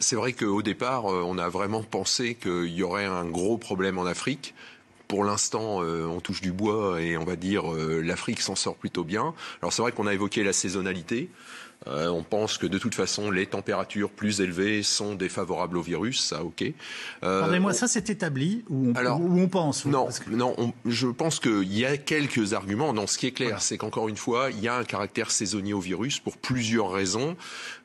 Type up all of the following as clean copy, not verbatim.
c'est vrai qu'au départ, on a vraiment pensé qu'il y aurait un gros problème en Afrique. Pour l'instant, on touche du bois et on va dire l'Afrique s'en sort plutôt bien. Alors c'est vrai qu'on a évoqué la saisonnalité. On pense que de toute façon, les températures plus élevées sont défavorables au virus, ça, ok. Attendez-moi, ça c'est établi ou on pense? Non, je pense qu'il y a quelques arguments. Non, ce qui est clair, c'est qu'encore une fois, il y a un caractère saisonnier au virus pour plusieurs raisons.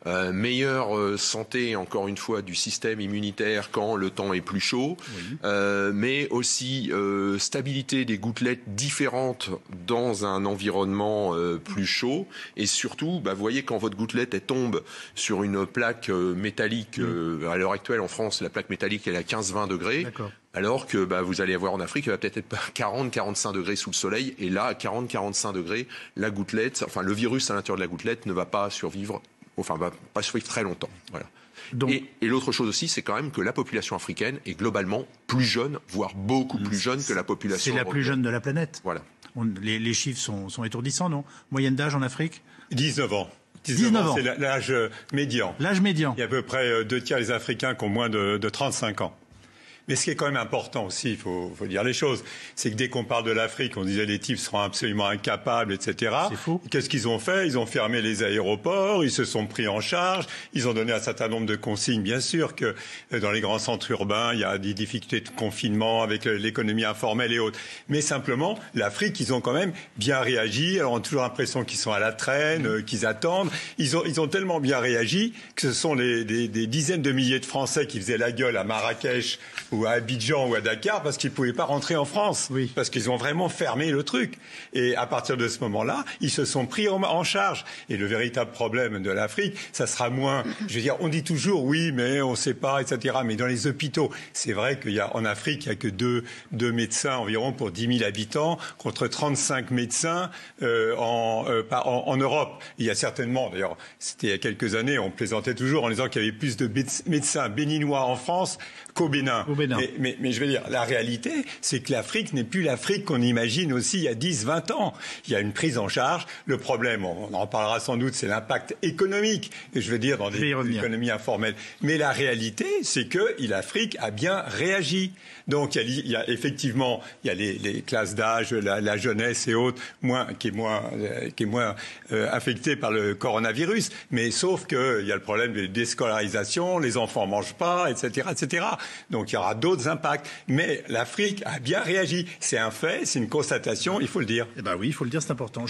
Meilleure santé, encore une fois, du système immunitaire quand le temps est plus chaud, mais aussi stabilité des gouttelettes différentes dans un environnement plus chaud, et surtout, vous voyez, quand votre gouttelette elle tombe sur une plaque métallique, à l'heure actuelle en France, la plaque métallique elle est à 15-20 degrés. D'accord. Alors que vous allez avoir en Afrique, elle va peut-être être 40-45 degrés sous le soleil, et là, à 40-45 degrés, la gouttelette, enfin le virus à l'intérieur de la gouttelette ne va pas survivre, va pas survivre très longtemps. Voilà. Donc... Et l'autre chose aussi, c'est quand même que la population africaine est globalement plus jeune, voire beaucoup plus jeune que la population européenne. C'est la plus jeune de la planète. Voilà. Les chiffres sont étourdissants, non? Moyenne d'âge en Afrique? 19 ans. 19 ans. C'est l'âge médian. L'âge médian. Il y a à peu près 2 tiers des Africains qui ont moins de 35 ans. Mais ce qui est quand même important aussi, il faut dire les choses, c'est que dès qu'on parle de l'Afrique, on disait les types seront absolument incapables, etc. C'est faux. Qu'est-ce qu'ils ont fait? Ils ont fermé les aéroports, ils se sont pris en charge, ils ont donné un certain nombre de consignes. Bien sûr que dans les grands centres urbains, il y a des difficultés de confinement avec l'économie informelle et autres. Mais simplement, l'Afrique, ils ont quand même bien réagi. Alors, on a toujours l'impression qu'ils sont à la traîne, qu'ils attendent. Ils ont tellement bien réagi que ce sont des dizaines de milliers de Français qui faisaient la gueule à Marrakech ou à Abidjan ou à Dakar parce qu'ils ne pouvaient pas rentrer en France, parce qu'ils ont vraiment fermé le truc. Et à partir de ce moment-là, ils se sont pris en charge. Et le véritable problème de l'Afrique, ça sera moins... Je veux dire, on dit toujours, oui, mais on ne sait pas, etc. Mais dans les hôpitaux, c'est vrai qu'en Afrique, il n'y a que deux médecins environ pour 10 000 habitants, contre 35 médecins en Europe. Il y a certainement, d'ailleurs, c'était il y a quelques années, on plaisantait toujours en disant qu'il y avait plus de médecins béninois en France qu'au Bénin. Mais je veux dire, la réalité, c'est que l'Afrique n'est plus l'Afrique qu'on imagine aussi il y a 10-20 ans. Il y a une prise en charge. Le problème, on en parlera sans doute, c'est l'impact économique, et je veux dire, dans des économies informelles. Mais la réalité, c'est que l'Afrique a bien réagi. Donc, il y a effectivement, il y a les classes d'âge, la jeunesse et autres, qui est moins affectée par le coronavirus. Mais sauf qu'il y a le problème de déscolarisation, les enfants mangent pas, etc., etc. Donc, il y aura d'autres impacts. Mais l'Afrique a bien réagi. C'est un fait, c'est une constatation, il faut le dire. Eh ben oui, il faut le dire, c'est important.